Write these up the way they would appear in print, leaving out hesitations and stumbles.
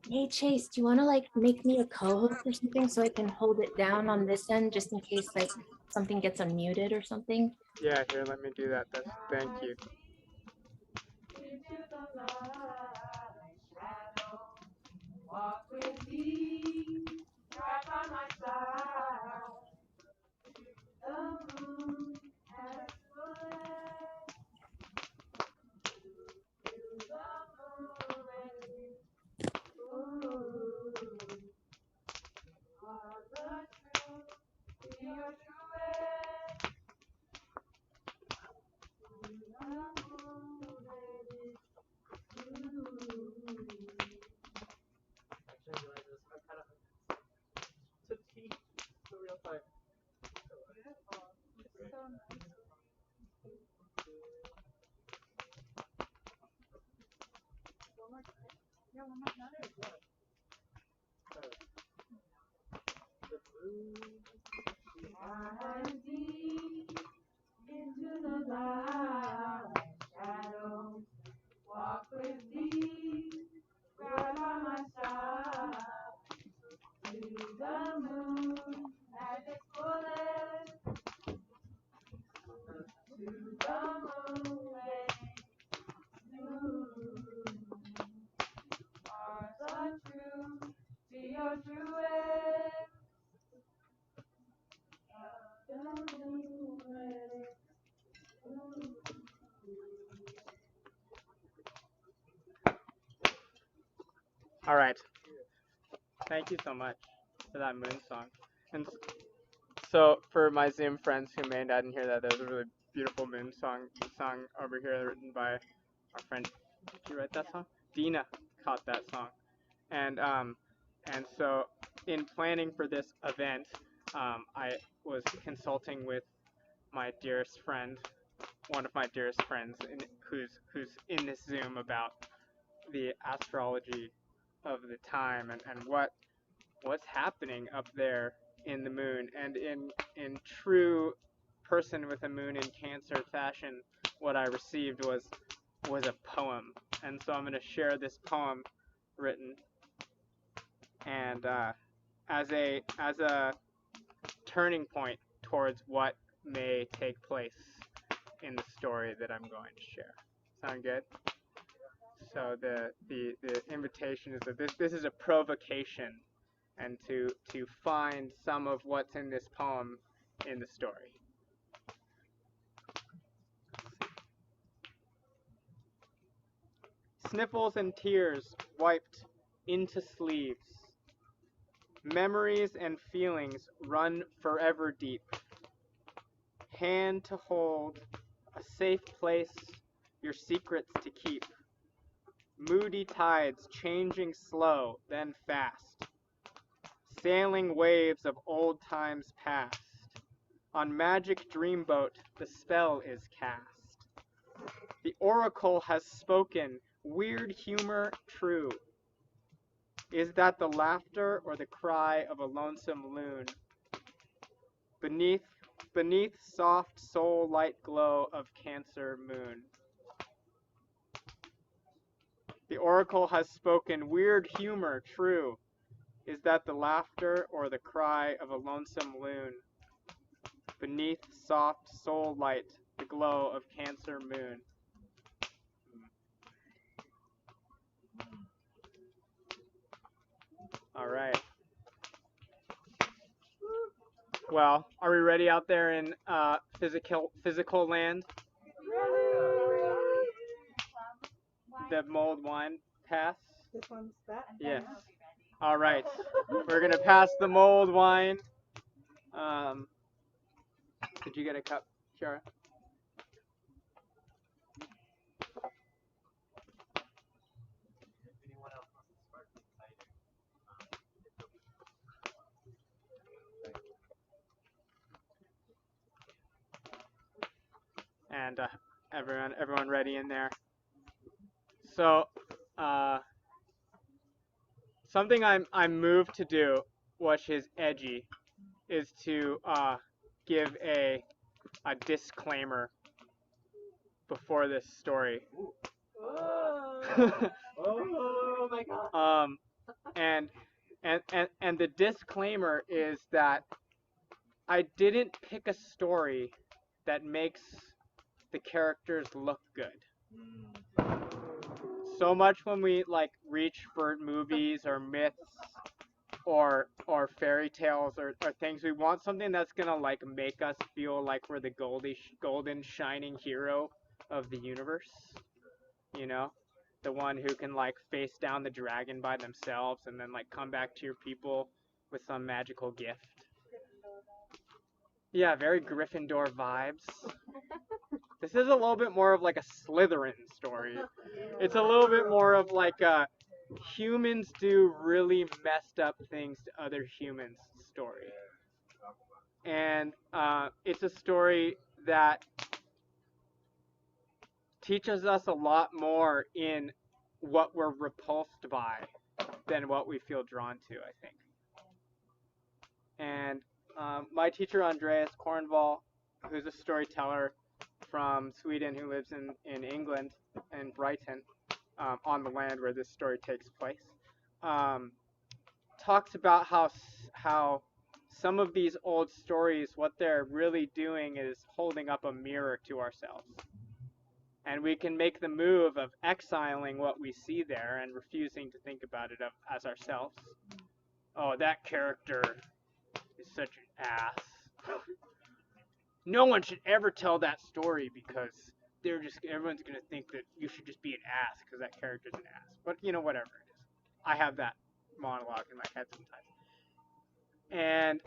Hey Chase, do you want to like make me a co-host or something so I can hold it down on this end just in case like something gets unmuted or something? Yeah, here, let me do that. Thank you. All right. Thank you so much for that moon song. And so for my Zoom friends who may not hear that, there's a really beautiful moon song over here written by our friend. Did you write that song? Dina caught that song. And so in planning for this event, I was consulting with my dearest friend, one of my dearest friends, who's in this Zoom about the astrology of the time and what's happening up there in the moon. And in true person with a moon in Cancer fashion, what I received was a poem. And so I'm going to share this poem written and as a turning point towards what may take place in the story that I'm going to share. Sound good? So the invitation is that this is a provocation, and to find some of what's in this poem in the story. Sniffles and tears wiped into sleeves. Memories and feelings run forever deep. Hand to hold, a safe place, your secrets to keep. Moody tides changing slow, then fast. Sailing waves of old times past. On magic dreamboat, the spell is cast. The oracle has spoken, weird humor true. Is that the laughter or the cry of a lonesome loon? Beneath soft soul light glow of Cancer moon. The oracle has spoken, weird humor true. Is that the laughter or the cry of a lonesome loon? Beneath soft soul light, the glow of Cancer moon. All right. Well, are we ready out there in physical land? The mulled wine pass? This one's that? Yes. All right. We're going to pass the mulled wine. Did you get a cup, Kiara? to everyone ready in there. So, something I'm moved to do, which is edgy, is to give a disclaimer before this story. Oh my god. And the disclaimer is that I didn't pick a story that makes the characters look good. So much when we like reach for movies or myths or fairy tales or things, we want something that's gonna like make us feel like we're the golden shining hero of the universe. You know, the one who can like face down the dragon by themselves and then like come back to your people with some magical gift. Yeah, very Gryffindor vibes. This is a little bit more of like a Slytherin story. It's a little bit more of like a humans do really messed up things to other humans story. And it's a story that teaches us a lot more in what we're repulsed by than what we feel drawn to, I think. And my teacher, Andreas Kornvall, who's a storyteller from Sweden who lives in England, in Brighton, on the land where this story takes place, talks about how some of these old stories, what they're really doing is holding up a mirror to ourselves. And we can make the move of exiling what we see there and refusing to think about it as ourselves. Oh, that character is such an ass. No one should ever tell that story because everyone's gonna think that you should just be an ass because that character's an ass. But you know, whatever it is. I have that monologue in my head sometimes. And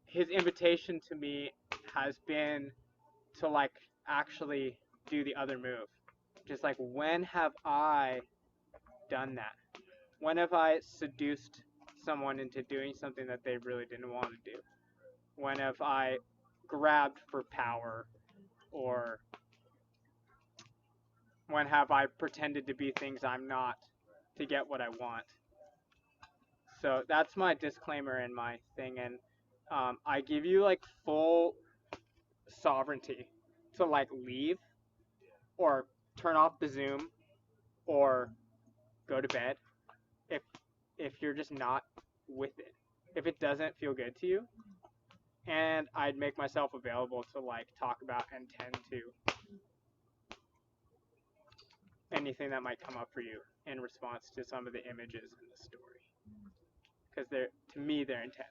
his invitation to me has been to like actually do the other move. Just like, when have I done that? When have I seduced someone into doing something that they really didn't want to do? When have I grabbed for power? Or when have I pretended to be things I'm not to get what I want? So that's my disclaimer in my thing. And I give you like full sovereignty to like leave or turn off the Zoom or go to bed if you're just not with it. If it doesn't feel good to you, and I'd make myself available to like talk about and tend to anything that might come up for you in response to some of the images in the story, because they're, to me, they're intense.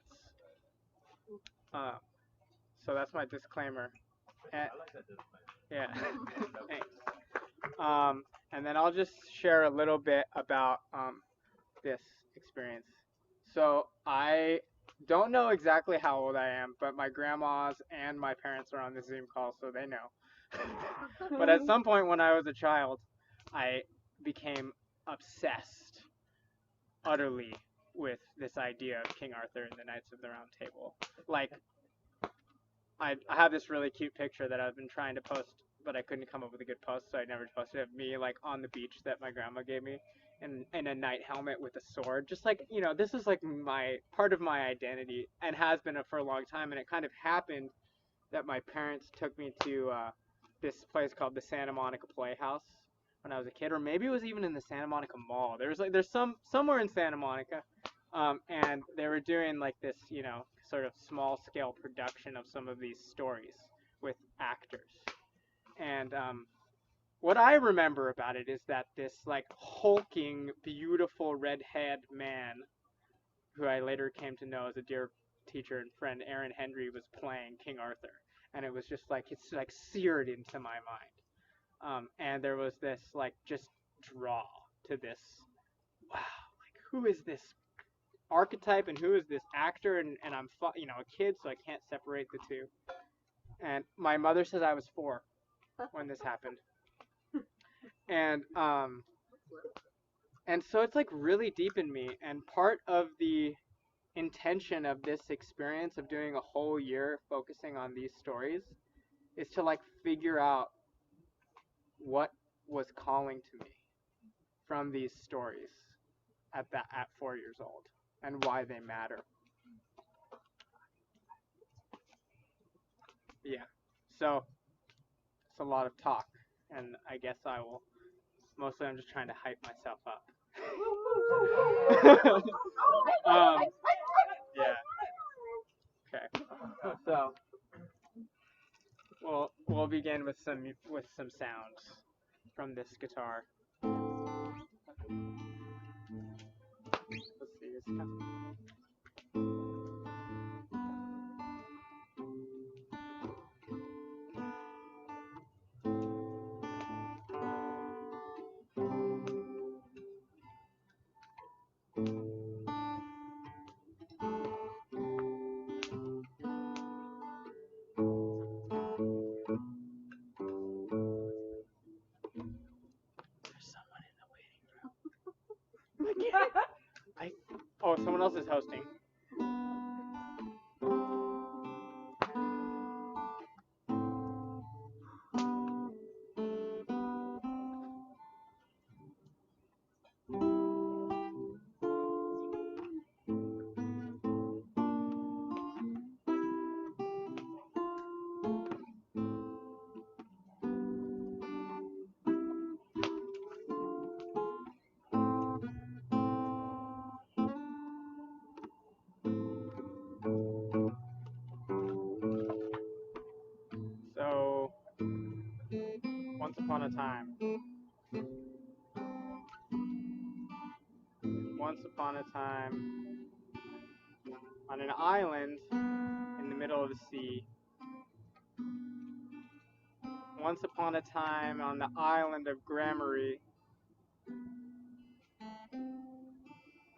So that's my disclaimer. And, yeah. Thanks. And then I'll just share a little bit about this experience. So I don't know exactly how old I am, but my grandmas and my parents are on the Zoom call, so they know. But at some point when I was a child, I became obsessed utterly with this idea of King Arthur and the Knights of the Round Table. Like, I have this really cute picture that I've been trying to post, but I couldn't come up with a good post, so I never posted it, of me like on the beach that my grandma gave me in a knight helmet with a sword. Just like, you know, this is like my part of my identity and has been for a long time. And it kind of happened that my parents took me to this place called the Santa Monica Playhouse when I was a kid, or maybe it was even in the Santa Monica Mall. There's somewhere in Santa Monica, and they were doing like this, you know, sort of small scale production of some of these stories with actors. And what I remember about it is that this like hulking, beautiful red-haired man, who I later came to know as a dear teacher and friend, Aaron Hendry, was playing King Arthur, and it was just like, it's like seared into my mind. And there was this like just draw to this. Wow, like who is this archetype and who is this actor? And I'm you know, a kid, so I can't separate the two. And my mother says I was 4 when this happened. And so it's like really deep in me, and part of the intention of this experience of doing a whole year focusing on these stories is to like figure out what was calling to me from these stories at 4 years old and why they matter. Yeah. So it's a lot of talk, and I guess I will. Mostly, I'm just trying to hype myself up. Yeah. Okay. So we'll begin with some sounds from this guitar. Let's see. It's kind of... There's someone in the waiting room. Oh, someone else is hosting. So, once upon a time, on an island in the middle of the sea, once upon a time on the island of Gramarye,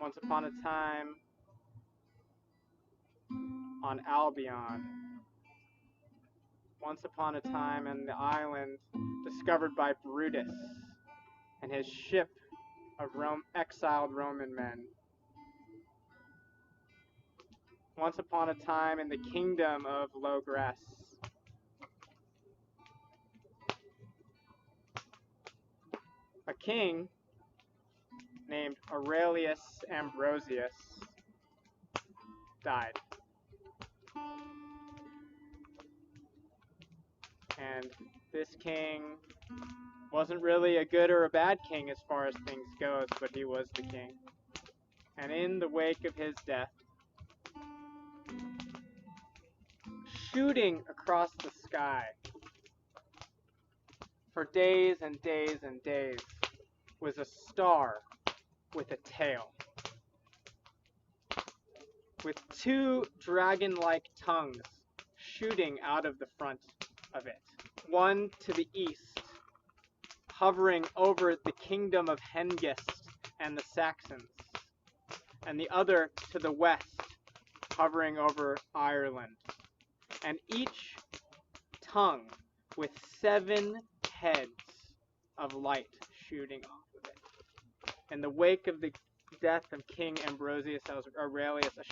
once upon a time on Albion, once upon a time on the island discovered by Brutus and his ship of exiled Roman men. Once upon a time in the kingdom of Logres, a king named Aurelius Ambrosius died. And this king wasn't really a good or a bad king as far as things goes, but he was the king. And in the wake of his death, shooting across the sky for days and days and days was a star with a tail, with two dragon-like tongues shooting out of the front of it. One to the east, hovering over the kingdom of Hengist and the Saxons, and the other to the west, hovering over Ireland. And each tongue with 7 heads of light shooting off of it. In the wake of the death of King Ambrosius Aurelius, a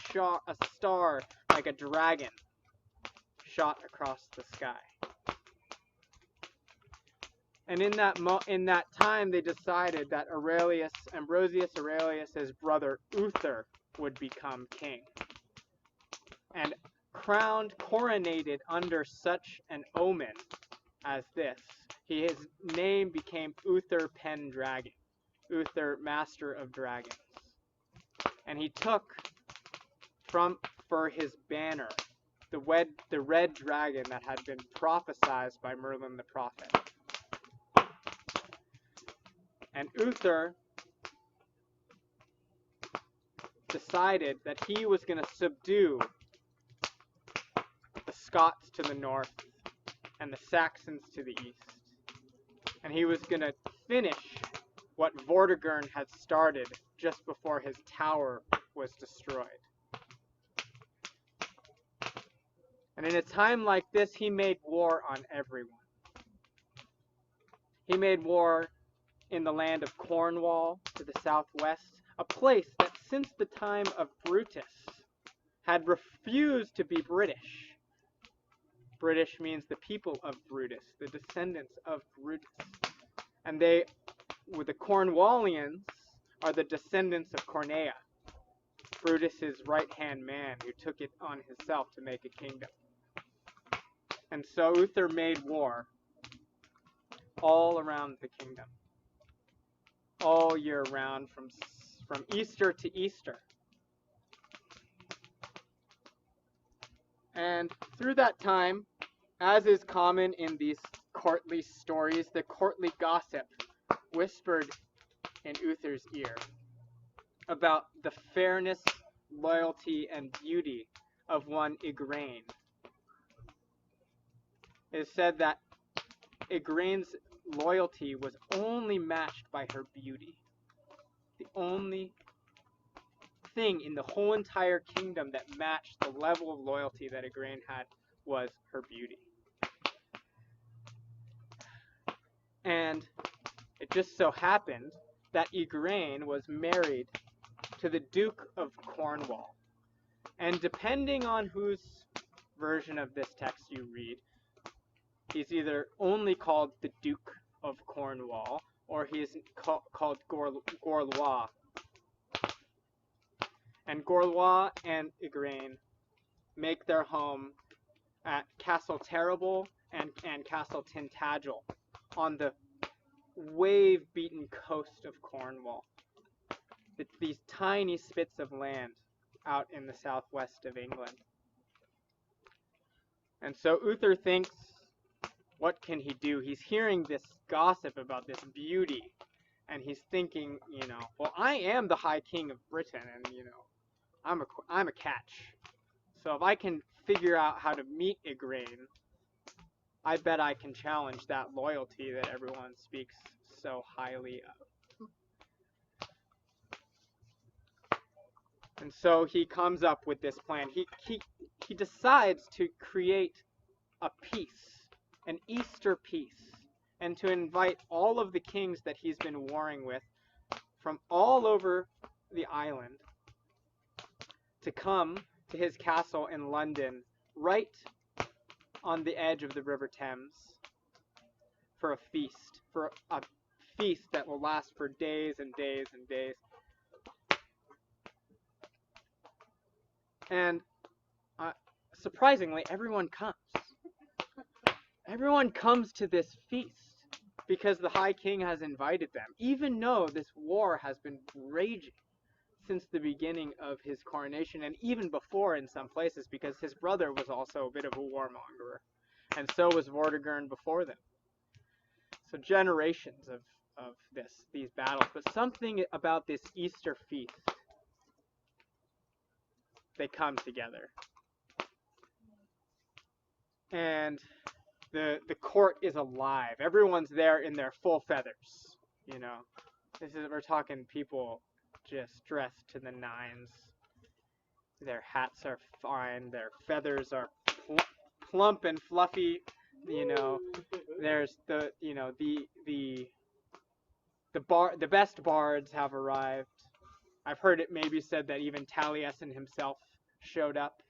star like a dragon shot across the sky. And in that time, they decided that Ambrosius Aurelius's brother Uther would become king. And coronated under such an omen as this, his name became Uther Pendragon, Uther, Master of Dragons. And he took for his banner the red dragon that had been prophesied by Merlin the prophet. And Uther decided that he was going to subdue the Scots to the north and the Saxons to the east. And he was going to finish what Vortigern had started just before his tower was destroyed. And in a time like this, he made war on everyone. He made war in the land of Cornwall to the southwest, a place that since the time of Brutus had refused to be British. British means the people of Brutus, the descendants of Brutus. And they, with the Cornwallians, are the descendants of Cornea, Brutus's right-hand man who took it on himself to make a kingdom. And so Uther made war all around the kingdom, all year round, from Easter to Easter. And through that time, as is common in these courtly stories, the courtly gossip whispered in Uther's ear about the fairness, loyalty, and beauty of one Igraine. It is said that Igraine's loyalty was only matched by her beauty. The only thing in the whole entire kingdom that matched the level of loyalty that Igraine had was her beauty. And it just so happened that Igraine was married to the Duke of Cornwall. And depending on whose version of this text you read, he's either only called the Duke of Cornwall, or he's called Gorlois. And Gorlois and Igraine make their home at Castle Terrible and Castle Tintagel on the wave-beaten coast of Cornwall. It's these tiny spits of land out in the southwest of England. And so Uther thinks, what can he do? He's hearing this gossip about this beauty, and he's thinking, well, I am the High King of Britain, and I'm a catch. So if I can figure out how to meet Igraine, I bet I can challenge that loyalty that everyone speaks so highly of. And so he comes up with this plan. He decides to create a peace, an Easter peace, and to invite all of the kings that he's been warring with from all over the island to come to his castle in London, right on the edge of the River Thames, for a feast that will last for days and days and days. And surprisingly, everyone comes. Everyone comes to this feast because the High King has invited them, even though this war has been raging since the beginning of his coronation, and even before in some places, because his brother was also a bit of a warmonger, and so was Vortigern before them. So generations of these battles, but something about this Easter feast, they come together. And the court is alive. Everyone's there in their full feathers, we're talking people just dressed to the nines. Their hats are fine, their feathers are plump and fluffy, there's the best bards have arrived. I've heard it maybe said that even Taliesin himself showed up.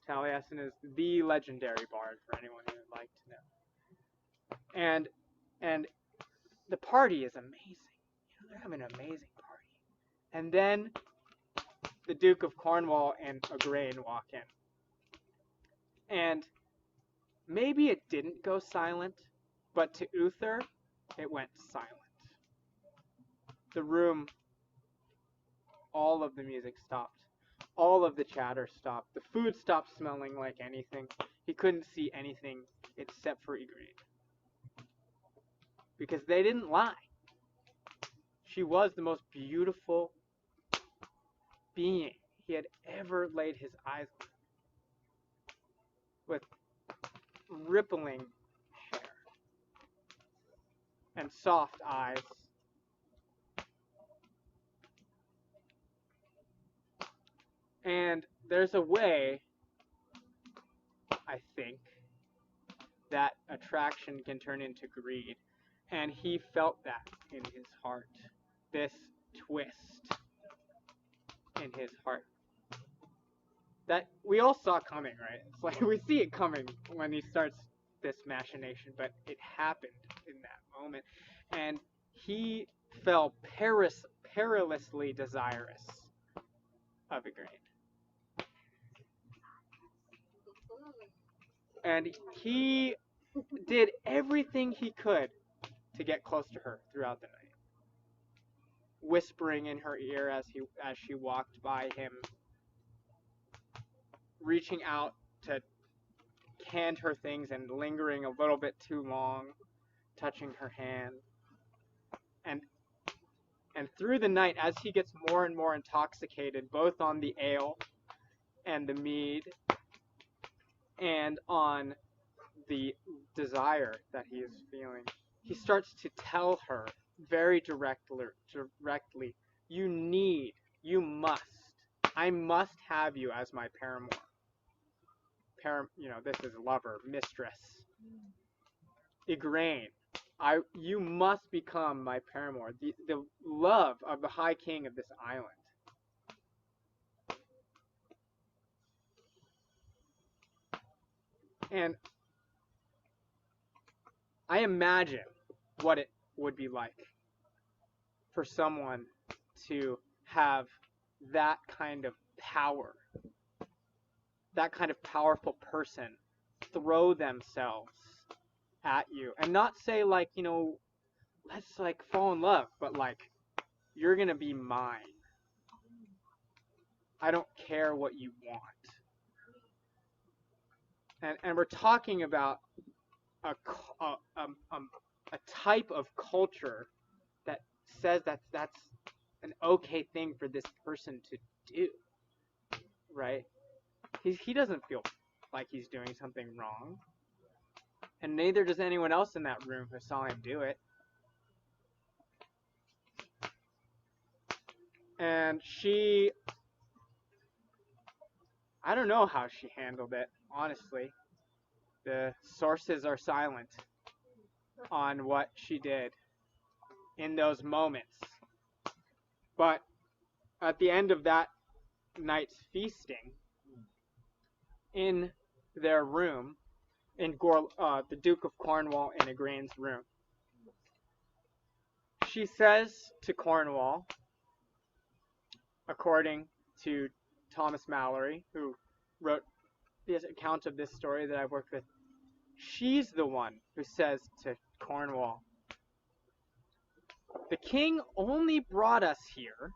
Taliesin is the legendary bard, for anyone who would like to know. And the party is amazing. They're having an amazing party. And then the Duke of Cornwall and Igraine walk in. And maybe it didn't go silent, but to Uther, it went silent. The room, all of the music stopped. All of the chatter stopped. The food stopped smelling like anything. He couldn't see anything except for Igraine. Because they didn't lie. She was the most beautiful being he had ever laid his eyes on. With rippling hair and soft eyes. And there's a way, I think, that attraction can turn into greed. And he felt that in his heart. This twist in his heart. that we all saw coming, right? It's like we see it coming when he starts this machination, but it happened in that moment, and he fell perilously desirous of Igraine. And he did everything he could to get close to her throughout the night, whispering in her ear as she walked by him, reaching out to hand her things and lingering a little bit too long, touching her hand. And through the night, as he gets more and more intoxicated, both on the ale and the mead, and on the desire that he is feeling, he starts to tell her very directly, you must, I must have you as my paramour. This is lover, mistress. Igraine, you must become my paramour, the love of the High King of this island. And I imagine what it would be like for someone to have that kind of power, that kind of powerful person throw themselves at you and not say like, let's like fall in love, but like, you're gonna be mine. I don't care what you want. And we're talking about a type of culture that says that's an okay thing for this person to do, right? He doesn't feel like he's doing something wrong, and neither does anyone else in that room who saw him do it. And I don't know how she handled it, honestly. The sources are silent on what she did in those moments. But at the end of that night's feasting, in their room, in the Duke of Cornwall and Igraine's room, she says to Cornwall, according to Thomas Mallory, who wrote this account of this story that I've worked with, she's the one who says to Cornwall, the king only brought us here,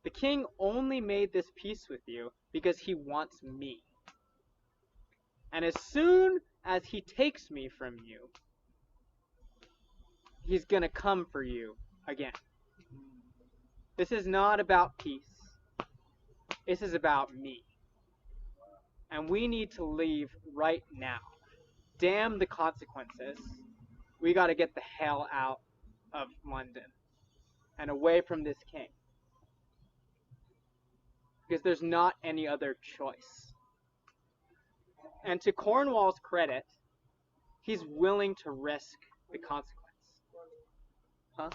the king only made this peace with you because he wants me. And as soon as he takes me from you, he's gonna come for you again. This is not about peace. This is about me. And we need to leave right now. Damn the consequences. We gotta get the hell out of London and away from this king. Because there's not any other choice. And to Cornwall's credit, he's willing to risk the consequence. Huh?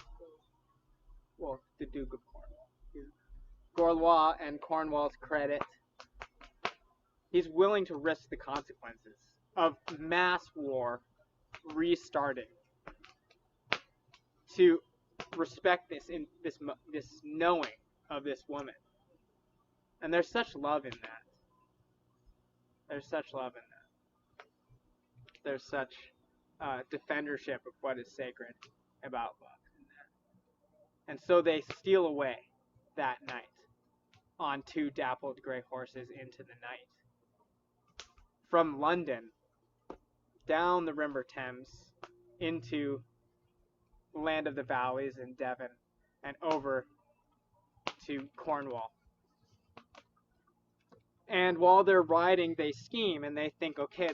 Well, the Duke of Cornwall. Gorlois and Cornwall's credit, he's willing to risk the consequences of mass war restarting to respect this knowing of this woman. And there's such love in that. There's such love in that. There's such defendership of what is sacred about love in that. And so they steal away that night on two dappled gray horses into the night. From London, down the River Thames, into the land of the valleys in Devon, and over to Cornwall. And while they're riding, they scheme and they think, okay,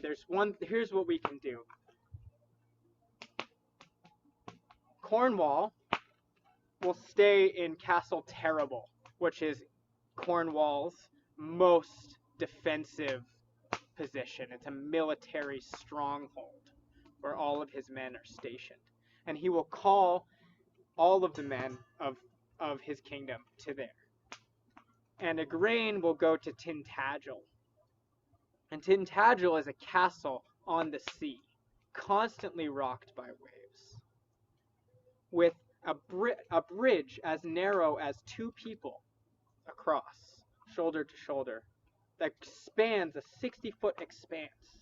here's what we can do. Cornwall will stay in Castle Terrible, which is Cornwall's most defensive position. It's a military stronghold where all of his men are stationed. And he will call all of the men of his kingdom to there. And Igraine will go to Tintagel, And Tintagel is a castle on the sea, constantly rocked by waves, with a bridge as narrow as two people across, shoulder to shoulder, that spans a 60-foot expanse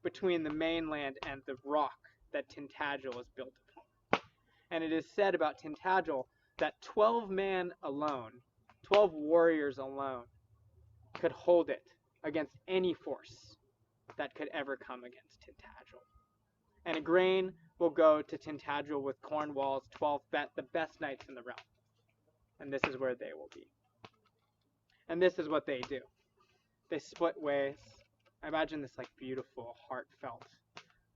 between the mainland and the rock that Tintagel is built upon. And it is said about Tintagel that 12 men alone, 12 warriors alone, could hold it against any force that could ever come against Tintagel. And Igraine will go to Tintagel with Cornwall's 12 the best knights in the realm. And this is where they will be. And this is what they do. They split ways. I imagine this like beautiful, heartfelt,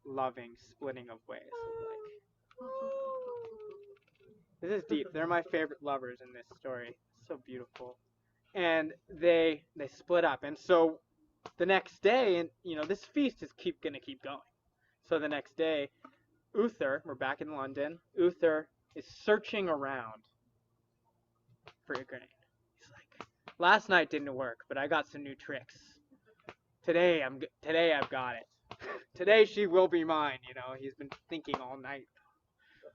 loving splitting of ways. This is deep. They're my favorite lovers in this story. It's so beautiful. And they split up. And so the next day, and this feast is gonna keep going. So the next day, Uther, we're back in London. Uther is searching around for Igraine. He's like, last night didn't work, but I got some new tricks. Today I've got it. Today she will be mine. He's been thinking all night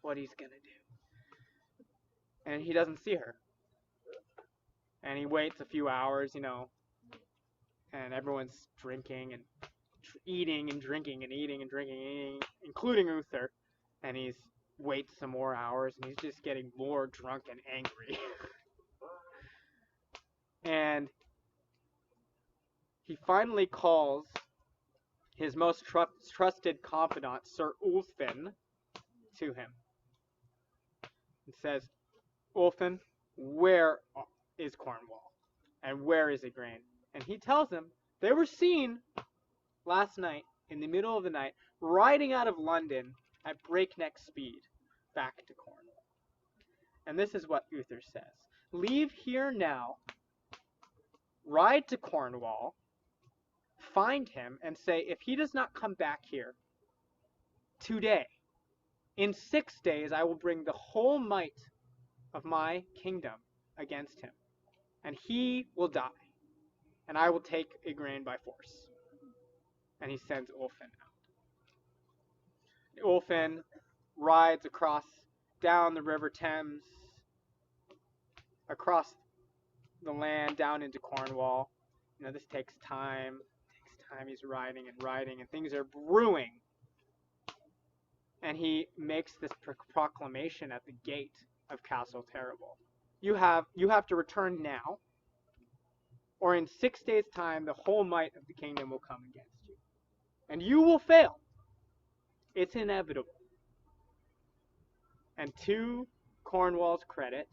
what he's gonna do, and he doesn't see her. And he waits a few hours, and everyone's drinking and eating and drinking and eating and drinking and eating, including Uther. And he's waits some more hours, and he's just getting more drunk and angry. And he finally calls his most trusted confidant, Sir Ulfin, to him and says, Ulfin, where is Cornwall? And where is Igraine? And he tells him they were seen last night, in the middle of the night, riding out of London at breakneck speed back to Cornwall. And this is what Uther says. Leave here now, ride to Cornwall, find him, and say, if he does not come back here today, in 6 days I will bring the whole might of my kingdom against him, and he will die, and I will take Igraine by force. And he sends Ulfin out. Ulfin rides down the River Thames, across the land, down into Cornwall. This takes time. He's riding, and things are brewing. And he makes this proclamation at the gate of Castle Terrible. You have to return now, or in 6 days' time, the whole might of the kingdom will come against you. And you will fail. It's inevitable. And to Cornwall's credit,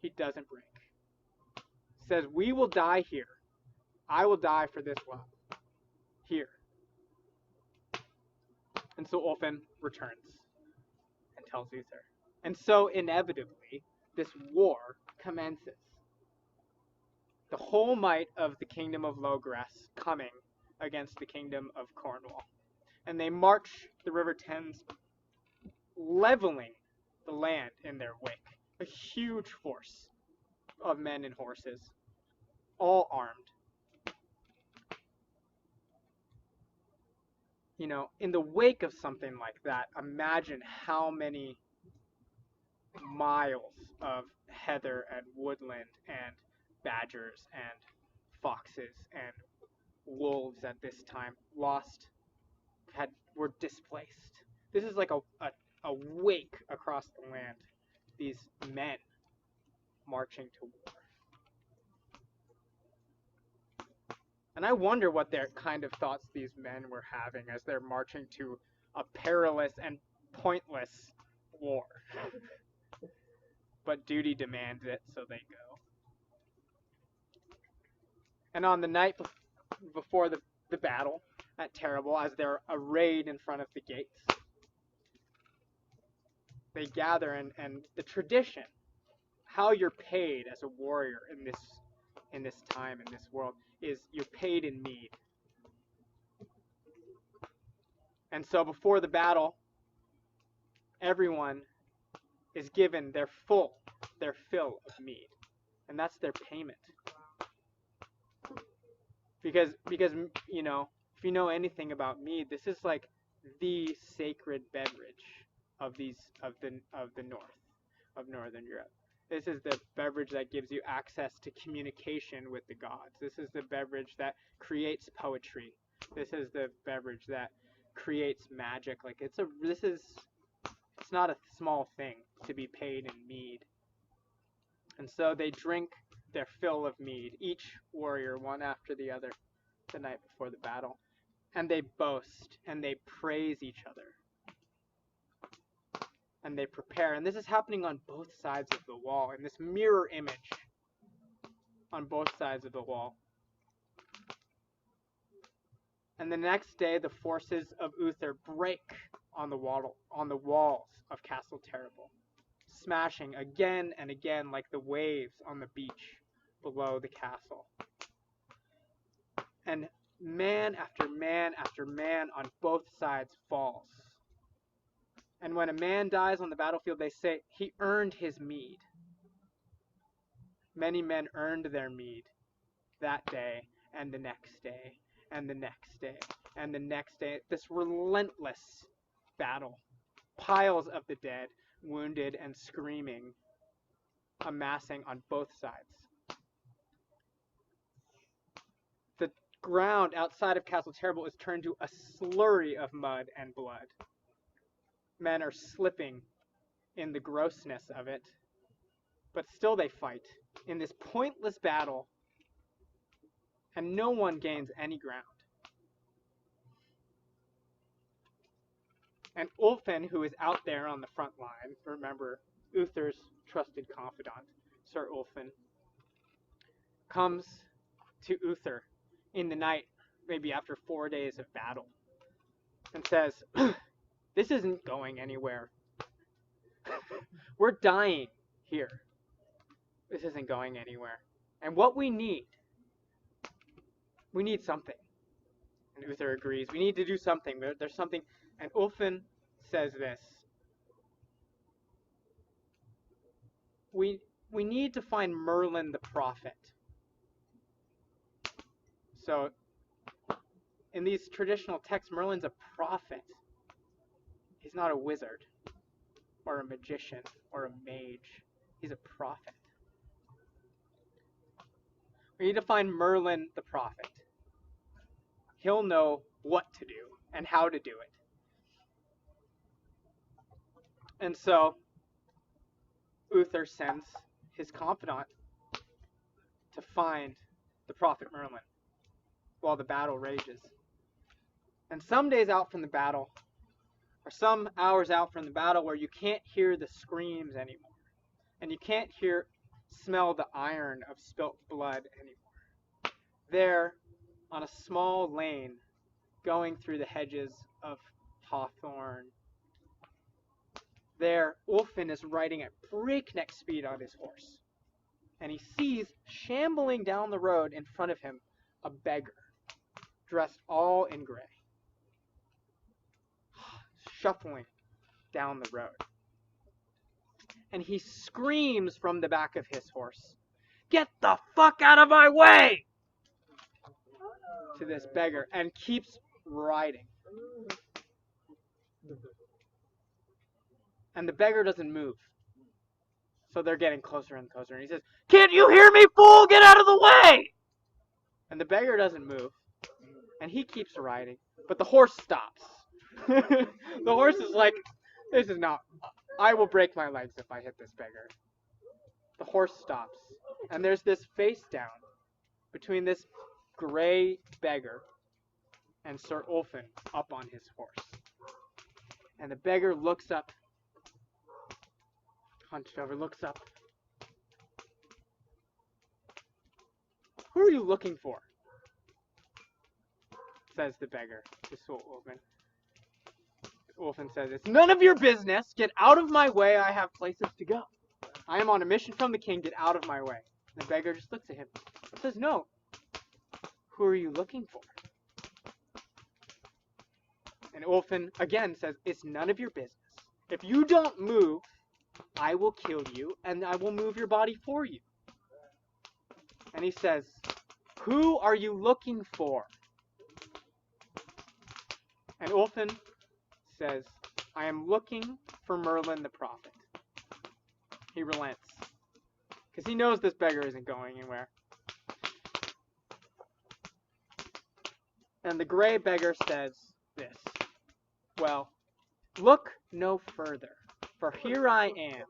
he doesn't break. He says, we will die here. I will die for this love. Here. And so Ulfin returns and tells Uther. And so inevitably, this war commences. The whole might of the kingdom of Logres coming against the kingdom of Cornwall. And they march the River Thames, leveling the land in their wake. A huge force of men and horses, all armed. In the wake of something like that, imagine how many miles of heather and woodland and badgers and foxes and wolves at this time were displaced. This is like a wake across the land. These men marching to war. And I wonder what their kind of thoughts these men were having as they're marching to a perilous and pointless war. But duty demands it, so they go. And on the night before the battle at Terrible, as they're arrayed in front of the gates, they gather, and the tradition, how you're paid as a warrior in this time, in this world, is you're paid in mead. And so before the battle, everyone is given their fill of mead. And that's their payment. because you know, if you know anything about mead, this is like the sacred beverage of the north of Northern Europe. This is the beverage that gives you access to communication with the gods. This is the beverage that creates poetry. This is the beverage that creates magic. Like it's not a small thing to be paid in mead. And so they drink their fill of mead, each warrior one after the other, the night before the battle. And they boast and they praise each other. And they prepare. And this is happening on both sides of the wall, in this mirror image on both sides of the wall. And the next day, the forces of Uther break on the walls of Castle Terrible, smashing again and again like the waves on the beach below the castle. And man after man after man on both sides falls. And when a man dies on the battlefield, they say he earned his mead. Many men earned their mead that day, and the next day, and the next day, and the next day. This relentless battle. Piles of the dead, wounded and screaming, amassing on both sides. The ground outside of Castle Terrible is turned to a slurry of mud and blood. Men are slipping in the grossness of it, but still they fight in this pointless battle, and no one gains any ground. And Ulfin, who is out there on the front line, remember, Uther's trusted confidant, Sir Ulfin, comes to Uther in the night, maybe after 4 days of battle, and says, this isn't going anywhere. We're dying here. This isn't going anywhere. And what we need something. And Uther agrees. We need to do something. There's something. And Ulfin says this. We need to find Merlin the prophet. So, in these traditional texts, Merlin's a prophet. He's not a wizard, or a magician, or a mage. He's a prophet. We need to find Merlin the prophet. He'll know what to do and how to do it. And so, Uther sends his confidant to find the prophet Merlin while the battle rages. And some days out from the battle, or some hours out from the battle, where you can't hear the screams anymore, and you can't smell the iron of spilt blood anymore. There, on a small lane, going through the hedges of hawthorn, there, Ulfin is riding at breakneck speed on his horse, and he sees, shambling down the road in front of him, a beggar, dressed all in gray, shuffling down the road. And he screams from the back of his horse, "Get the fuck out of my way!" to this beggar, and keeps riding. And the beggar doesn't move. So they're getting closer and closer. And he says, "Can't you hear me, fool? Get out of the way!" And the beggar doesn't move. And he keeps riding. But the horse stops. The horse is like, this is not... I will break my legs if I hit this beggar. The horse stops. And there's this face down between this gray beggar and Sir Ulfin up on his horse. And the beggar looks up, hunched over, looks up. "Who are you looking for?" says the beggar to Sir Ulfin. Ulfin says, "It's none of your business. Get out of my way. I have places to go. I am on a mission from the king. Get out of my way." And the beggar just looks at him and says, "No. Who are you looking for?" And Ulfin again says, "It's none of your business. If you don't move, I will kill you, and I will move your body for you." And he says, Who are you looking for? And Ulfin says, I am looking for Merlin the prophet. He relents, because he knows this beggar isn't going anywhere. And the gray beggar says this, well, look no further, for here I am.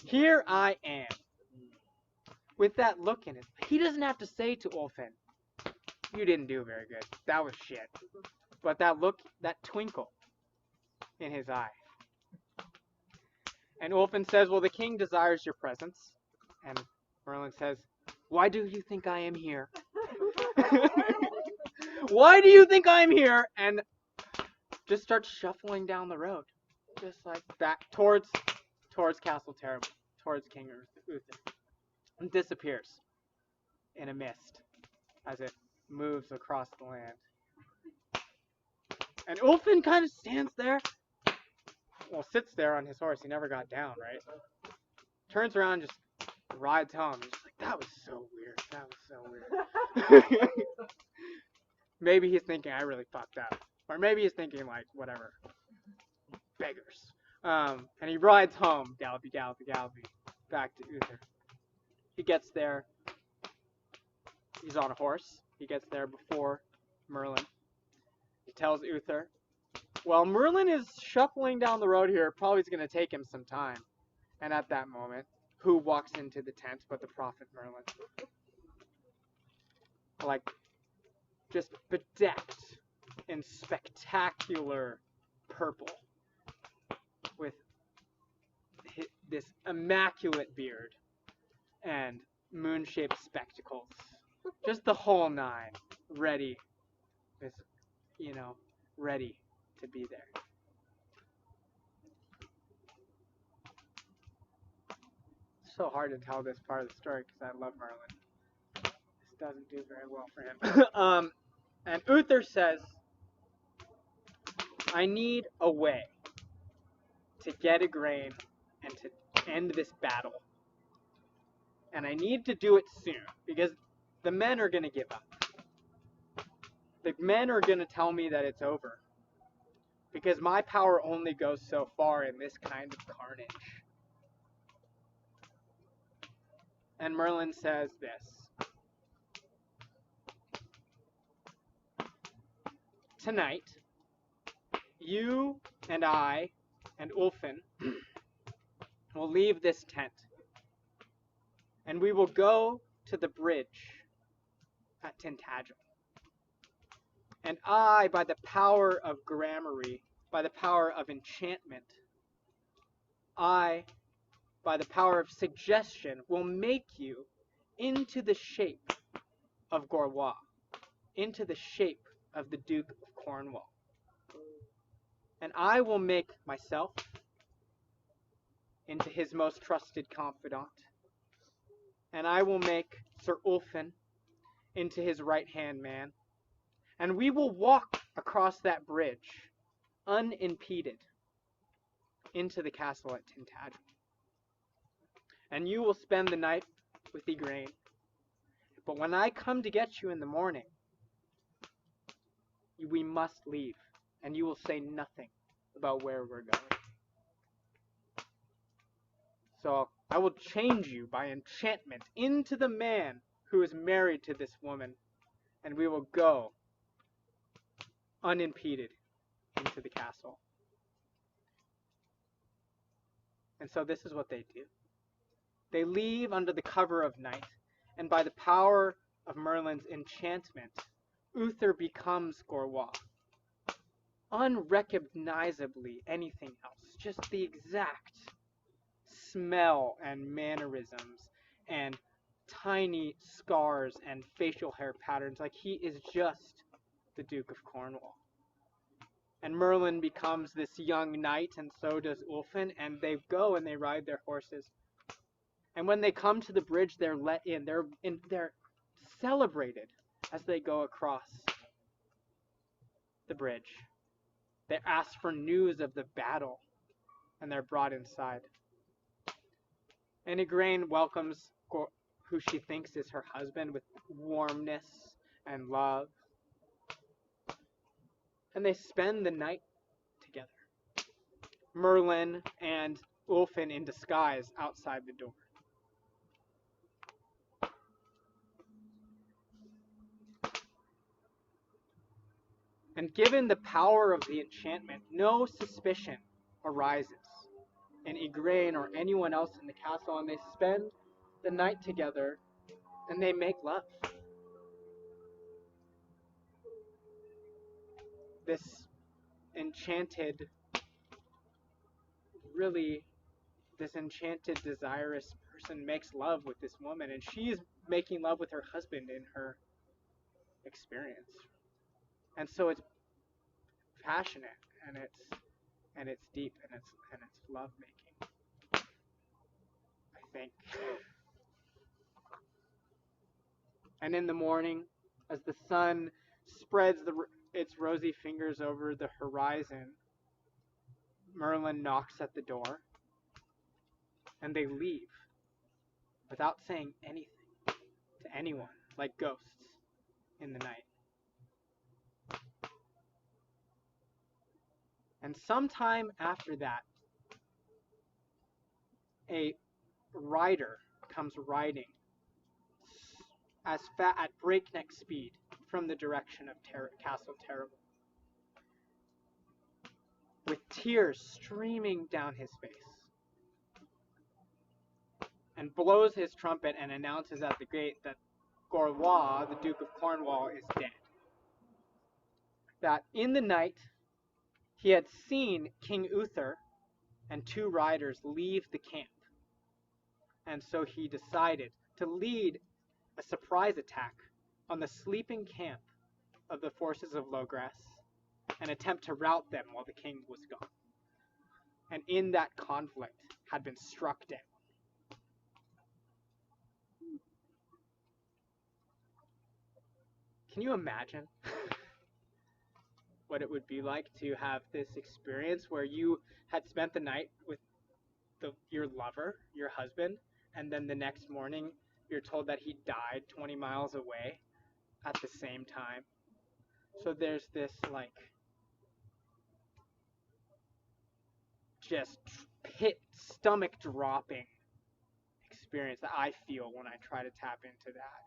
Here I am. With that look in it, he doesn't have to say to Ulfin, you didn't do very good. That was shit. But that look, that twinkle in his eye. And Ulfin says, well, the king desires your presence. And Merlin says, why do you think I am here? Why do you think I'm here? And just starts shuffling down the road. Just like back towards Castle Terrible, towards King Uther. And disappears in a mist as it moves across the land. And Ulfin kind of stands there. Well, sits there on his horse. He never got down, right? Turns around, just rides home. He's just like, that was so weird. That was so weird. Maybe he's thinking, I really fucked up. Or maybe he's thinking, like, whatever. Beggars. And he rides home, gallopy, gallopy, gallopy, back to Uther. He gets there. He's on a horse. He gets there before Merlin. He tells Uther, well, Merlin is shuffling down the road here. Probably is going to take him some time. And at that moment, who walks into the tent but the prophet Merlin? Like, just bedecked in spectacular purple with this immaculate beard and moon-shaped spectacles. Just the whole nine. Ready. With, ready to be there. It's so hard to tell this part of the story because I love Merlin. This doesn't do very well for him. And Uther says, I need a way to get a grain and to end this battle. And I need to do it soon, because the men are going to give up. The men are going to tell me that it's over, because my power only goes so far in this kind of carnage. And Merlin says this. Tonight, you and I and Ulfin will leave this tent, and we will go to the bridge at Tintagel. And I, by the power of gramarye, by the power of enchantment, I, by the power of suggestion, will make you into the shape of Gorwa, into the shape of the Duke of Cornwall. And I will make myself into his most trusted confidant. And I will make Sir Ulfin into his right-hand man. And we will walk across that bridge, unimpeded, into the castle at Tintagel. And you will spend the night with Igraine. But when I come to get you in the morning, we must leave, and you will say nothing about where we're going. So I will change you by enchantment into the man who is married to this woman, and we will go unimpeded into the castle. And so this is what they do. They leave under the cover of night, and by the power of Merlin's enchantment, Uther becomes Gorwa. Unrecognizably anything else. Just the exact smell and mannerisms and tiny scars and facial hair patterns. Like, he is just the Duke of Cornwall. And Merlin becomes this young knight, and so does Ulfin, and they go and they ride their horses. And when they come to the bridge, they're let in. They're celebrated as they go across the bridge. They ask for news of the battle, and they're brought inside. And Igraine welcomes who she thinks is her husband with warmness and love. And they spend the night together. Merlin and Ulfin in disguise outside the door. And given the power of the enchantment, no suspicion arises in Igraine or anyone else in the castle, and they spend the night together and they make love. This enchanted, really, this enchanted, desirous person makes love with this woman, and she's making love with her husband in her experience. And so it's passionate, and it's deep, and it's love making, I think. And in the morning, as the sun spreads its rosy fingers over the horizon, Merlin knocks at the door, and they leave without saying anything to anyone, like ghosts in the night. And sometime after that, a rider comes riding at breakneck speed from the direction of Castle Terrible, with tears streaming down his face, and blows his trumpet and announces at the gate that Gorlois, the Duke of Cornwall, is dead. That in the night he had seen King Uther and two riders leave the camp, and so he decided to lead a surprise attack on the sleeping camp of the forces of Logres and attempt to rout them while the king was gone. And in that conflict had been struck down. Can you imagine what it would be like to have this experience where you had spent the night with your lover, your husband, and then the next morning you're told that he died 20 miles away at the same time? So there's this like just stomach dropping experience that I feel when I try to tap into that.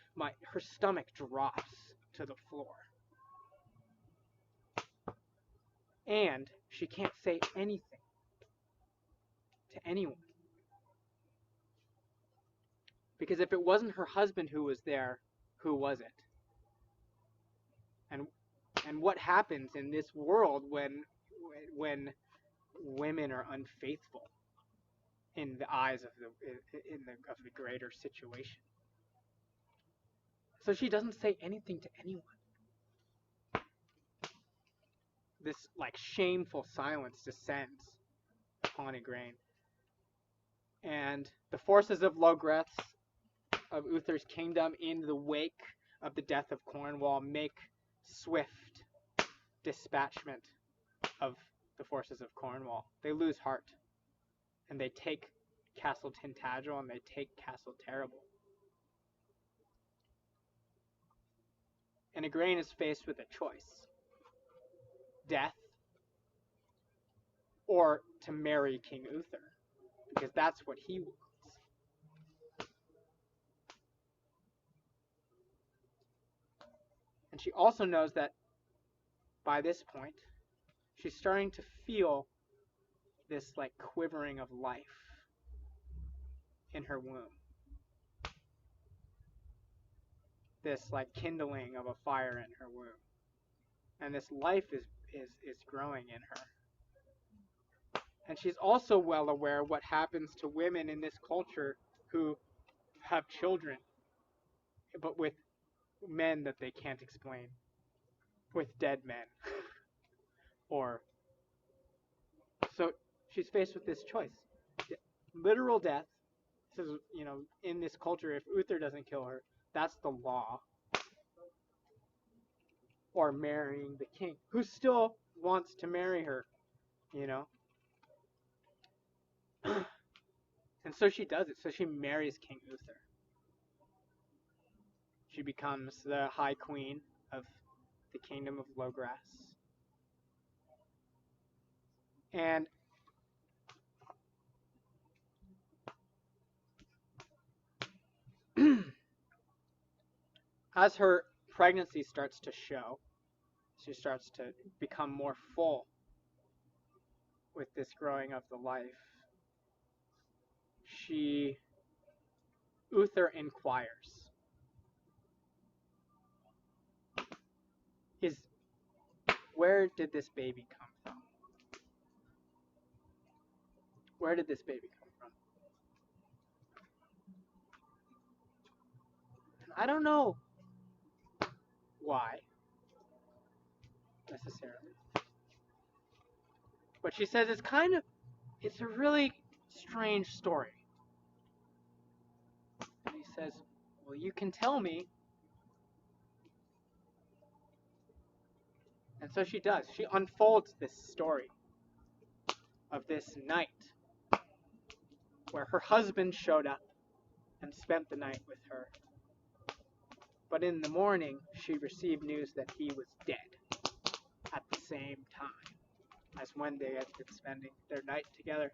It's like her stomach drops to the floor. And she can't say anything to anyone. Because if it wasn't her husband who was there, who was it? And what happens in this world when women are unfaithful in the eyes of the greater situation? So she doesn't say anything to anyone. This like shameful silence descends upon Igraine. And the forces of Logres, of Uther's kingdom, in the wake of the death of Cornwall, make swift dispatchment of the forces of Cornwall. They lose heart, and they take Castle Tintagel, and they take Castle Terrible. And Igraine is faced with a choice: death, or to marry King Uther, because that's what he wants. And she also knows that by this point, she's starting to feel this like quivering of life in her womb. This like kindling of a fire in her womb. And this life is growing in her. And she's also well aware what happens to women in this culture who have children, but with men that they can't explain, with dead men. Or so she's faced with this choice: literal death. This is, in this culture, if Uther doesn't kill her, that's the law. Or marrying the king, who still wants to marry her, And so she does it. So she marries King Uther. She becomes the High Queen of the Kingdom of Lowgrass. And as her pregnancy starts to show, she starts to become more full with this growing of the life. Uther inquires, where did this baby come from? Where did this baby come from? And I don't know why, necessarily. But she says it's a really strange story. And he says, well, you can tell me. And so she does. She unfolds this story of this night where her husband showed up and spent the night with her. But in the morning, she received news that he was dead at the same time as when they had been spending their night together.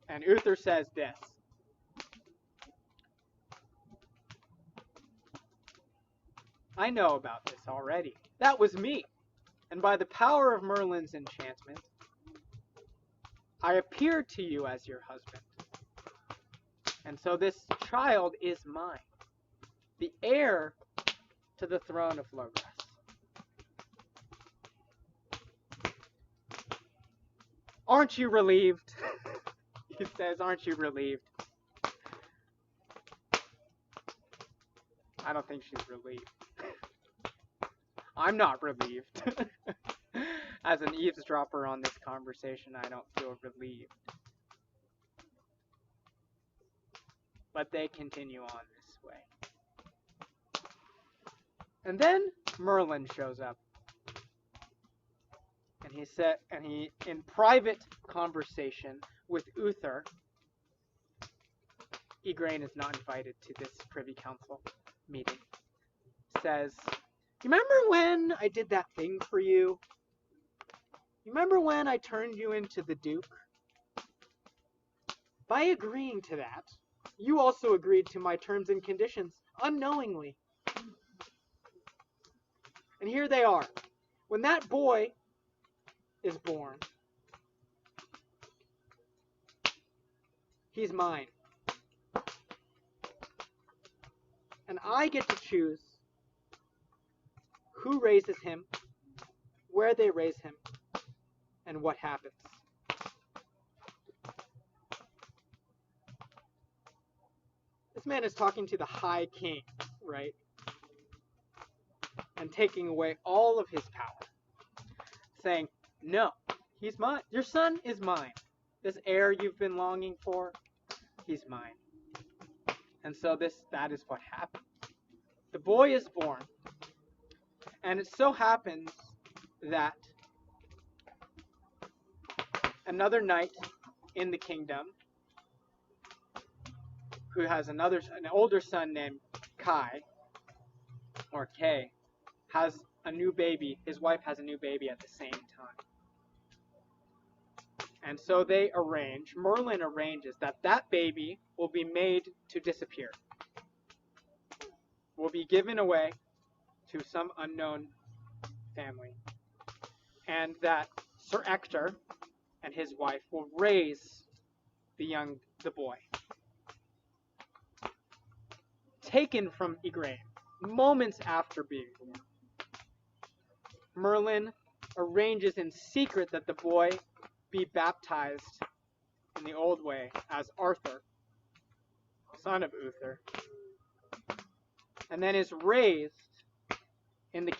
And Uther says this: I know about this already. That was me. And by the power of Merlin's enchantment, I appeared to you as your husband. And so this child is mine, the heir to the throne of Lowgrass. Aren't you relieved? He says, aren't you relieved? I don't think she's relieved. I'm not relieved. As an eavesdropper on this conversation, I don't feel relieved. But they continue on this way. And then Merlin shows up. And he in private conversation with Uther, Igraine is not invited to this Privy Council meeting, says, you remember when I did that thing for you? You remember when I turned you into the Duke? By agreeing to that, you also agreed to my terms and conditions, unknowingly. And here they are. When that boy is born, he's mine. And I get to choose who raises him, where they raise him, and what happens. This man is talking to the High King, right? And taking away all of his power. Saying, no, he's mine. Your son is mine. This heir you've been longing for, he's mine. And so that is what happens. The boy is born. And it so happens that another knight in the kingdom, who has an older son named Kai, or Kay, has a new baby. His wife has a new baby at the same time. And so Merlin arranges that baby will be made to disappear. Will be given away to some unknown family. And that Sir Ector and his wife will raise the boy. Taken from Igraine moments after being born. Merlin arranges in secret that the boy be baptized in the old way as Arthur, son of Uther, and then is raised in the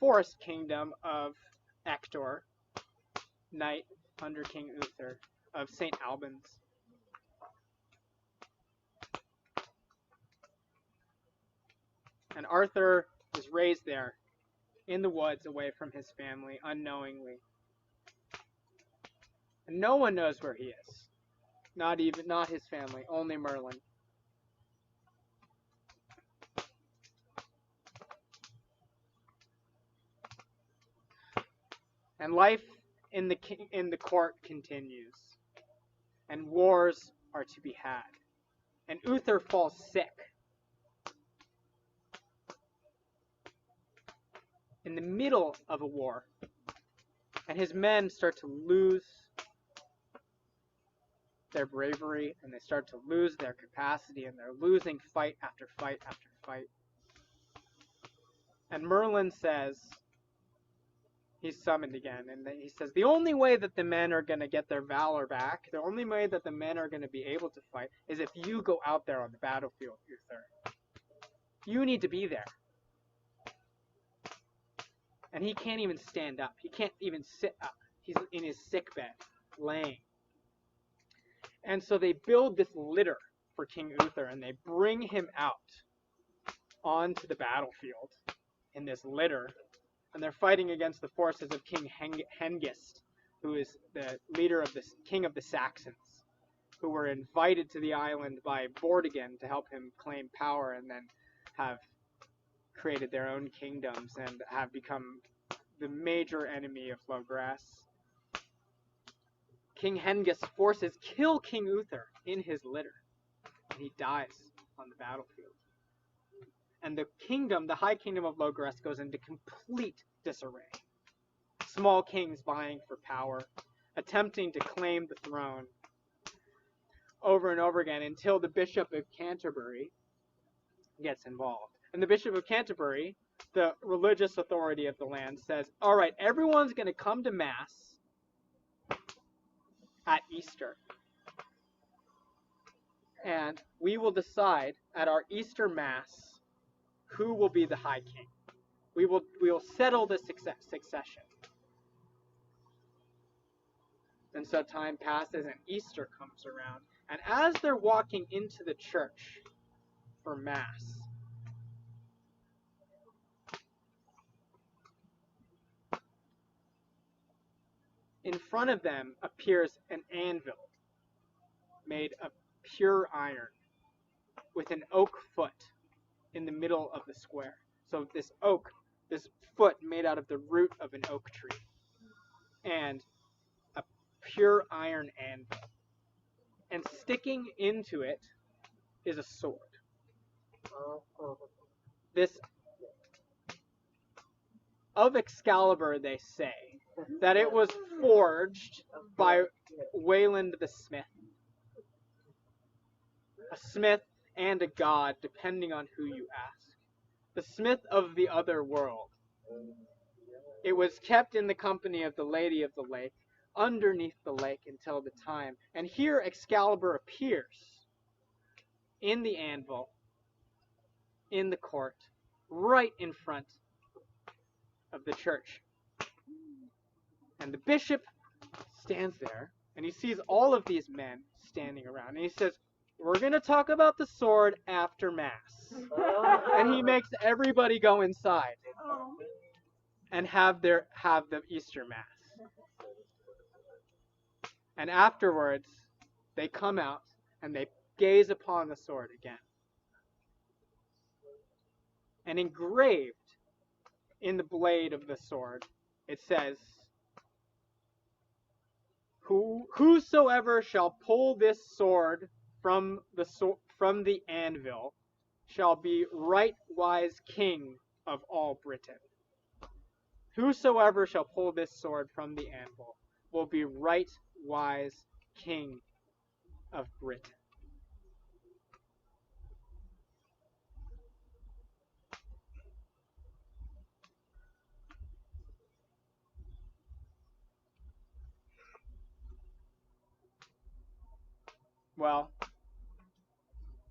forest kingdom of Ector, knight under King Uther of St. Albans. And Arthur is raised there in the woods away from his family unknowingly. And no one knows where he is. Not his family, only Merlin. And life in the court continues. And wars are to be had. And Uther falls sick. In the middle of a war. And his men start to lose their bravery, and they start to lose their capacity, and they're losing fight after fight after fight. And Merlin says, he's summoned again, and he says, the only way that the men are going to get their valor back, the only way that the men are going to be able to fight, is if you go out there on the battlefield, Uther. You need to be there. And he can't even stand up. He can't even sit up. He's in his sick bed, laying. And so they build this litter for King Uther, and they bring him out onto the battlefield in this litter. And they're fighting against the forces of King Hengist, who is the leader of the king of the Saxons, who were invited to the island by Vortigern to help him claim power, and then have created their own kingdoms and have become the major enemy of Logras. King Hengist forces kill King Uther in his litter, and he dies on the battlefield. And the kingdom, the high kingdom of Logres, goes into complete disarray. Small kings vying for power, attempting to claim the throne over and over again until the Bishop of Canterbury gets involved. And the Bishop of Canterbury, the religious authority of the land, says, all right, everyone's going to come to Mass at Easter. And we will decide at our Easter Mass who will be the High King. We will settle the succession. And so time passes and Easter comes around. And as they're walking into the church for Mass, in front of them appears an anvil made of pure iron with an oak foot in the middle of the square. So this foot made out of the root of an oak tree, and a pure iron anvil. And sticking into it is a sword. This, of Excalibur, they say that it was forged by Wayland the Smith. A smith and a god, depending on who you ask. The smith of the other world. It was kept in the company of the Lady of the Lake, underneath the lake until the time. And here Excalibur appears in the anvil, in the court, right in front of the church. And the bishop stands there, and he sees all of these men standing around, and he says, we're going to talk about the sword after Mass. And he makes everybody go inside and have the Easter Mass. And afterwards, they come out and they gaze upon the sword again. And engraved in the blade of the sword, it says, whosoever shall pull this sword from the anvil shall be right wise king of all Britain. Whosoever shall pull this sword from the anvil will be right wise king of Britain. Well,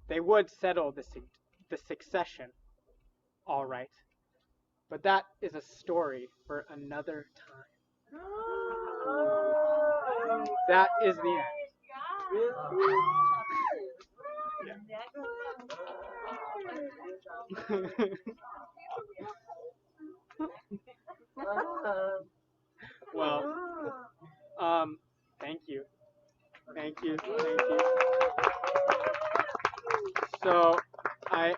they would settle the succession, all right. But that is a story for another time. That is the end. Thank you. Thank you. So I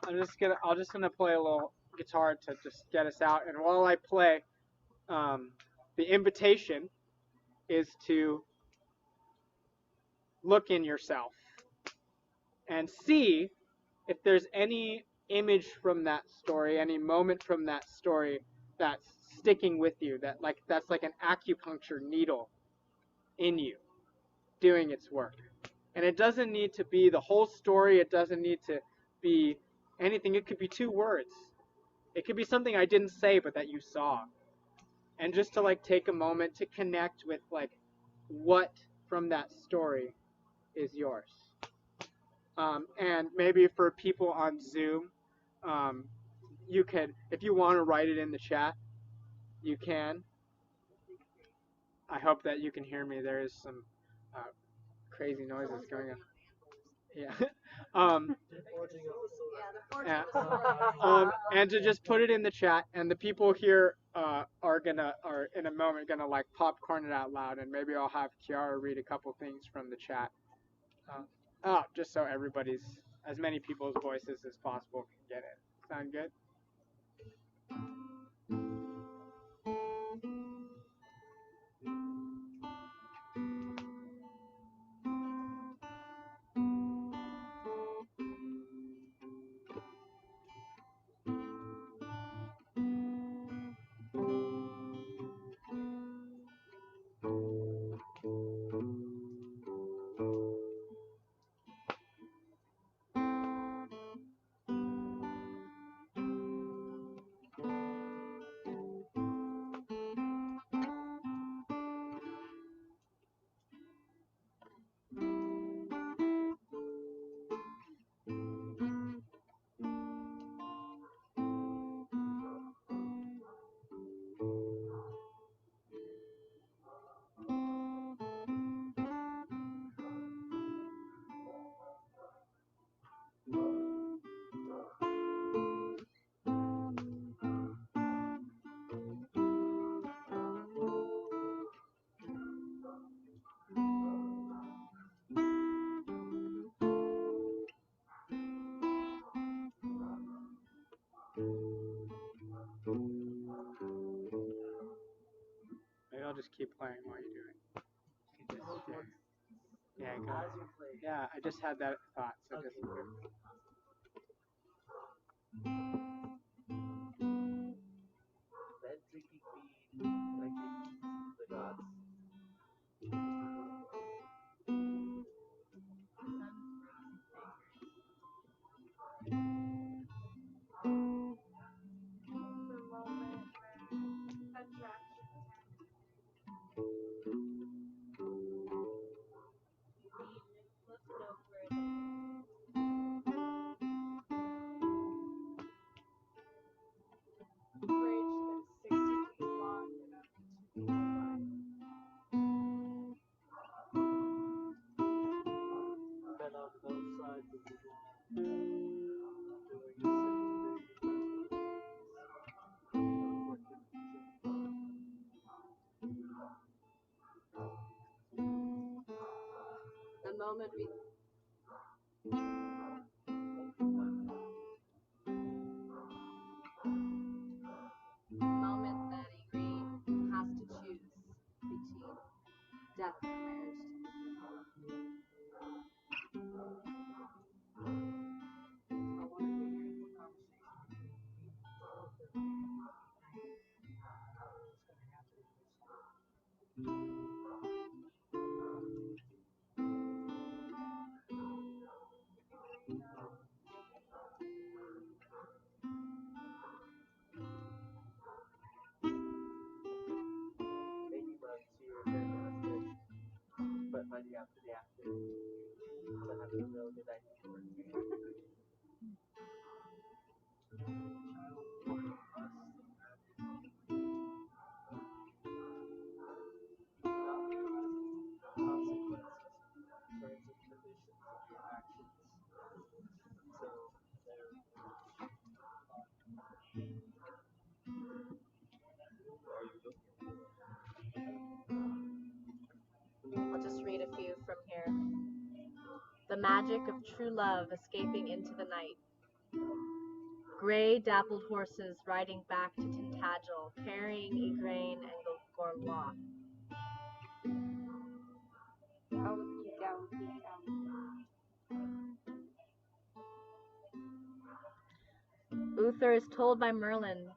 I'll just gonna play a little guitar to just get us out. And while I play, the invitation is to look in yourself and see if there's any image from that story, any moment from that story that's sticking with you, that's like an acupuncture needle in you doing its work. And it doesn't need to be the whole story, it doesn't need to be anything. It could be 2 words. It could be something I didn't say but that you saw. And just to like take a moment to connect with like what from that story is yours. And maybe for people on Zoom, you can, if you want to write it in the chat, you can. I hope that you can hear me. There is some crazy noises going on. Yeah. Yeah. And to just put it in the chat, and the people here are in a moment gonna like popcorn it out loud, and maybe I'll have Kiara read a couple things from the chat. Just so as many people's voices as possible can get it. Sound good? Maybe I'll just keep playing while you do it. Yeah, go. Yeah, I just had that thought, so just. I'll just read a few magic of true love escaping into the night. Gray dappled horses riding back to Tintagel, carrying Igraine and Gorlois. Uther is told by Merlin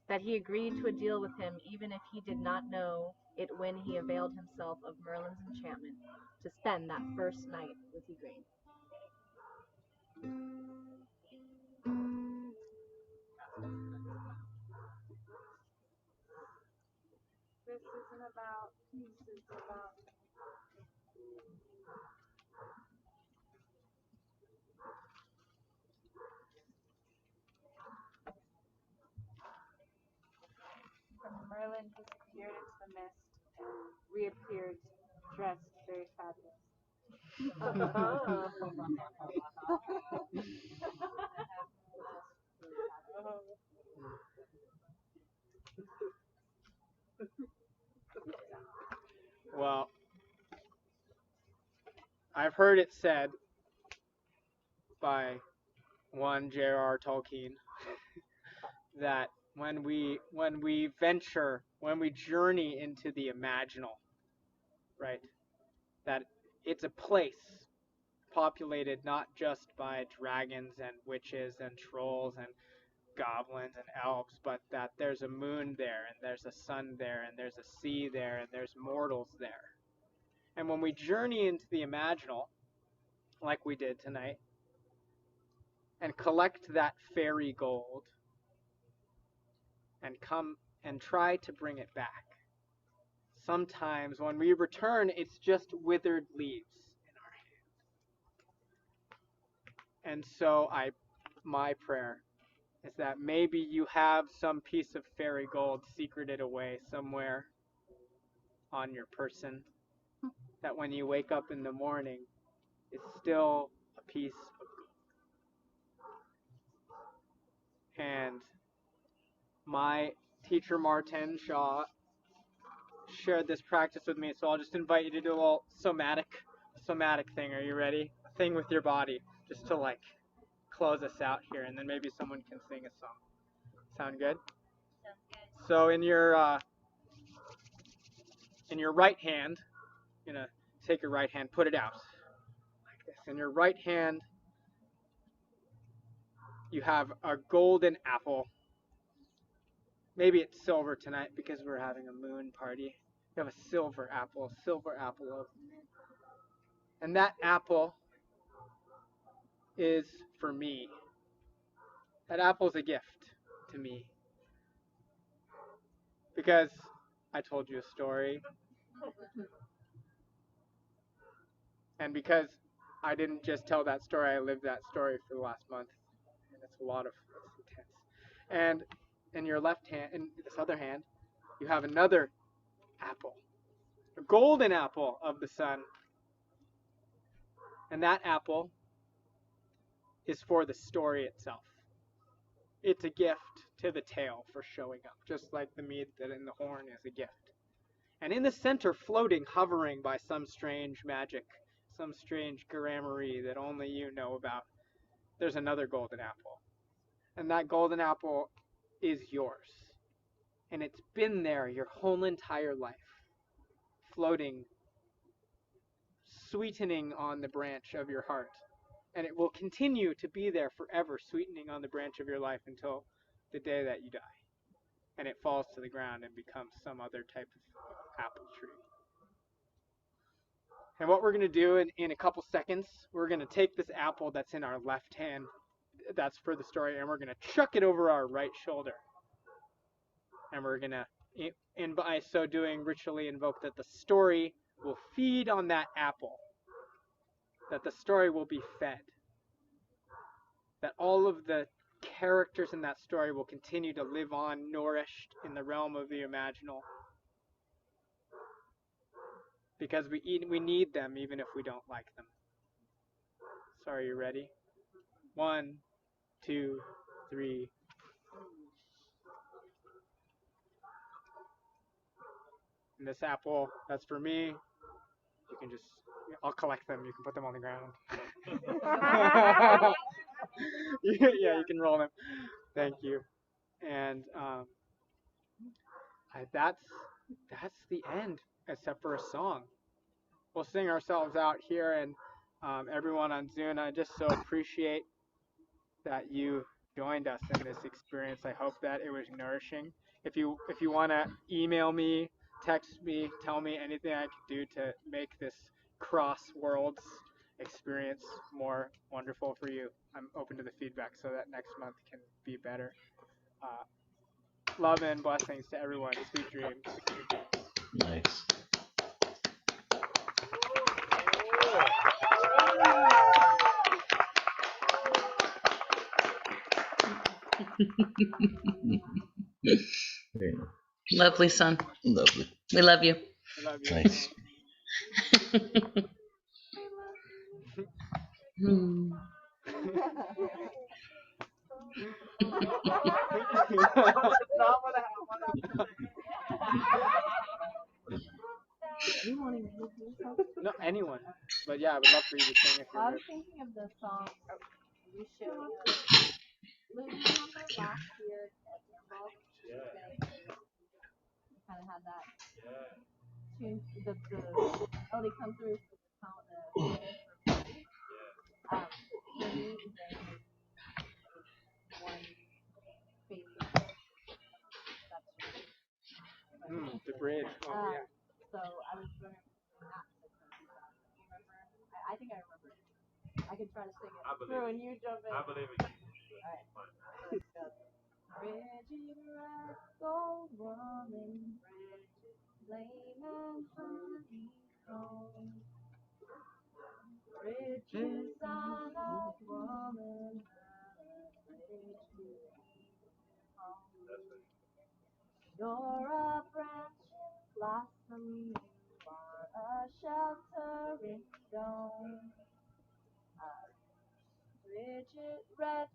that he agreed to a deal with him even if he did not know it when he availed himself of Merlin's enchantment to spend that first night with Igraine. This isn't about peace, it's about Merlin disappeared into the mist and reappeared dressed very fabulous. Well, I've heard it said by one J.R.R. Tolkien that when we journey into the imaginal, right, that it's a place populated not just by dragons and witches and trolls and goblins and elves, but that there's a moon there and there's a sun there and there's a sea there and there's mortals there. And when we journey into the imaginal, like we did tonight, and collect that fairy gold and come and try to bring it back, sometimes when we return, it's just withered leaves in our hand. And so my prayer is that maybe you have some piece of fairy gold secreted away somewhere on your person, that when you wake up in the morning, it's still a piece of gold. And my teacher Martin Shaw shared this practice with me, so I'll just invite you to do a little somatic thing. Are you ready? A thing with your body, just to like close us out here, and then maybe someone can sing a song. Sound good? Sounds good. So in your right hand, you're gonna take your right hand, put it out like this. In your right hand, you have a golden apple. Maybe it's silver tonight because we're having a moon party. You have a silver apple of, and that apple is for me. That apple's a gift to me because I told you a story, and because I didn't just tell that story, I lived that story for the last month, and it's intense. And in your left hand, in this other hand, you have another apple, a golden apple of the sun, and that apple is for the story itself. It's a gift to the tale for showing up, just like the mead that in the horn is a gift. And in the center, floating, hovering by some strange magic, some strange gramarye that only you know about, there's another golden apple. And that golden apple is yours. And it's been there your whole entire life, floating, sweetening on the branch of your heart. And it will continue to be there forever, sweetening on the branch of your life until the day that you die. And it falls to the ground and becomes some other type of apple tree. And what we're going to do in a couple seconds, we're going to take this apple that's in our left hand, that's for the story, and we're going to chuck it over our right shoulder. And we're going to, and by so doing, ritually invoke that the story will feed on that apple, that the story will be fed, that all of the characters in that story will continue to live on, nourished in the realm of the imaginal. Because we need them even if we don't like them. So are you ready? 1, 2, 3. And this apple, that's for me. You can just I'll collect them. You can put them on the ground. Yeah, you can roll them. Thank you. And that's the end, except for a song. We'll sing ourselves out here, and everyone on Zoom. I just so appreciate that you joined us in this experience. I hope that it was nourishing. If you want to email me, text me, tell me anything I can do to make this cross worlds experience more wonderful for you, I'm open to the feedback so that next month can be better. Uh, love and blessings to everyone. Sweet dreams. Nice. Very Lovely, son. lovely. We love you. I love you. Nice. Hmm. No, anyone. But yeah, I would love for you to sing if I you're was thinking of the song you showed me. Luke, you remember last year at Campbell? Yeah. We kind of had that tune, the melody come through for the sound of for me, there's one face of that's the bridge. Oh yeah. so I was wondering if that was do you remember? I think I remember it. I can try to sing it through and you jump in. I believe in you. Alright. Let's go. Bridget red, gold woman, Bridget, flame and honeycomb. Bridget, son of woman, bridge to home. You're a branching blossom, you are a sheltering dome. Bridget red,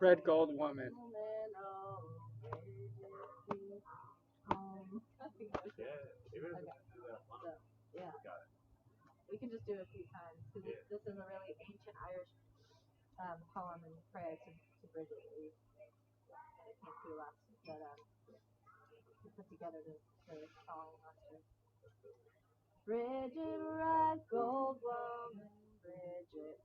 Red gold woman. oh, Bridget home. I think that's it. Okay. So, yeah. We can just do it a few times because this is a really ancient Irish poem and prayer to Bridget that we came through last that we put together this song last year. Bridget, red gold woman, Bridget,